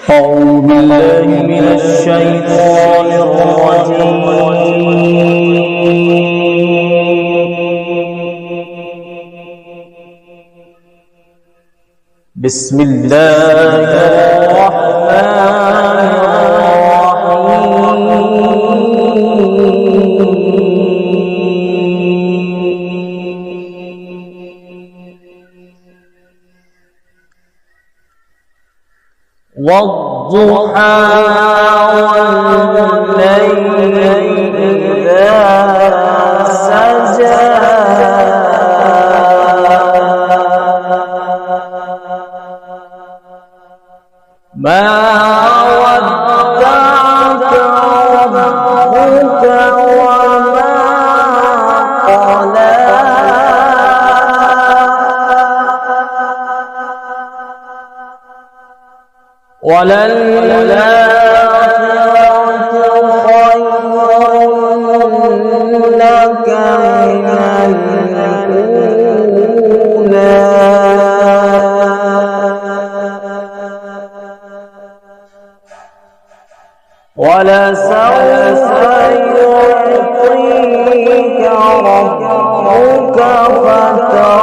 أعوذ بالله من الشيطان الرجيم. بسم الله الرحمن الرحيم. والضحى والليل إذا سجى ما ودعك ربك وما قلى وللآخرة خير لك من الأولى ولسوف يعطيك ربك فترضى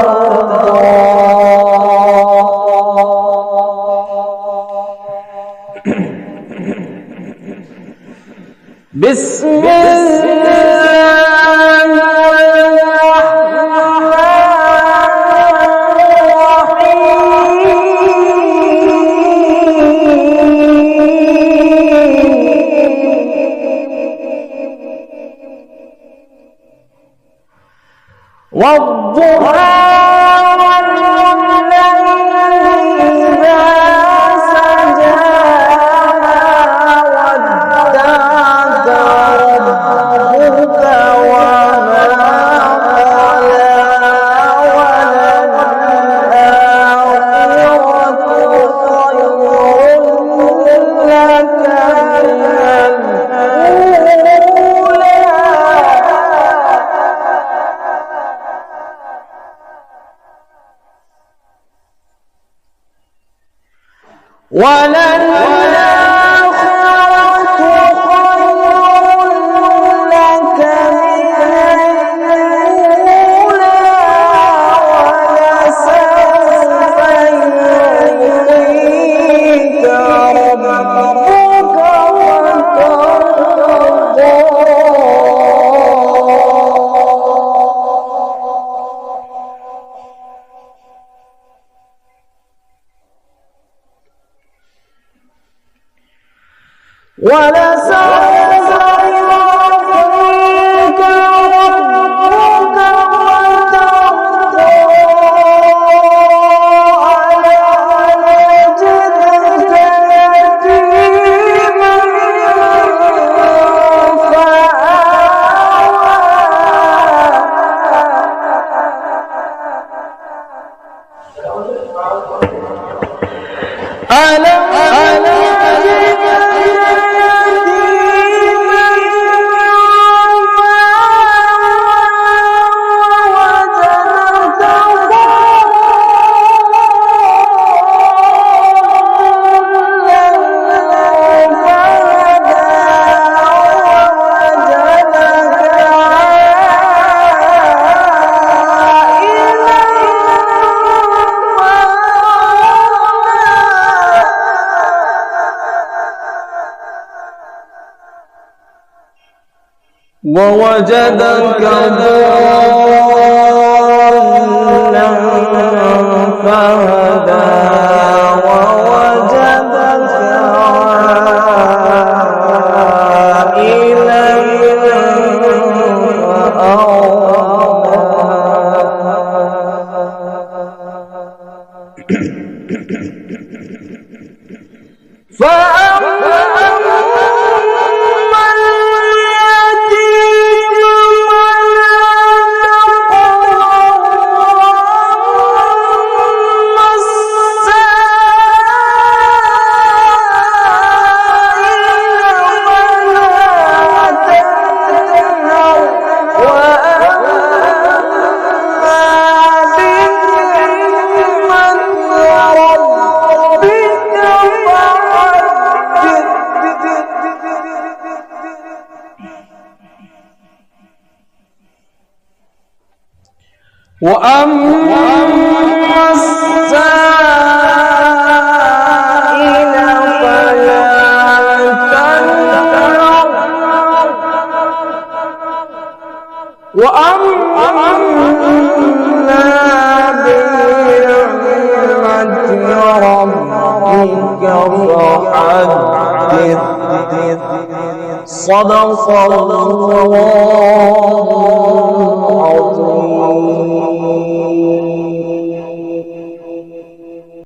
بسم الله الرحمن الرحيم. والضحى وللآخرة خير لك من الأولى ولسوف يعطيك ربك فترضى ولسوف يعطيك ربك فترضى ألم يجدك يتيما فآوى ووجدك ضالا فهدى ووجدك عائلا فأغنى فأما وأما السائل فلا تنهر وأما بنعمة ربك فحدث صدق الله العظيم.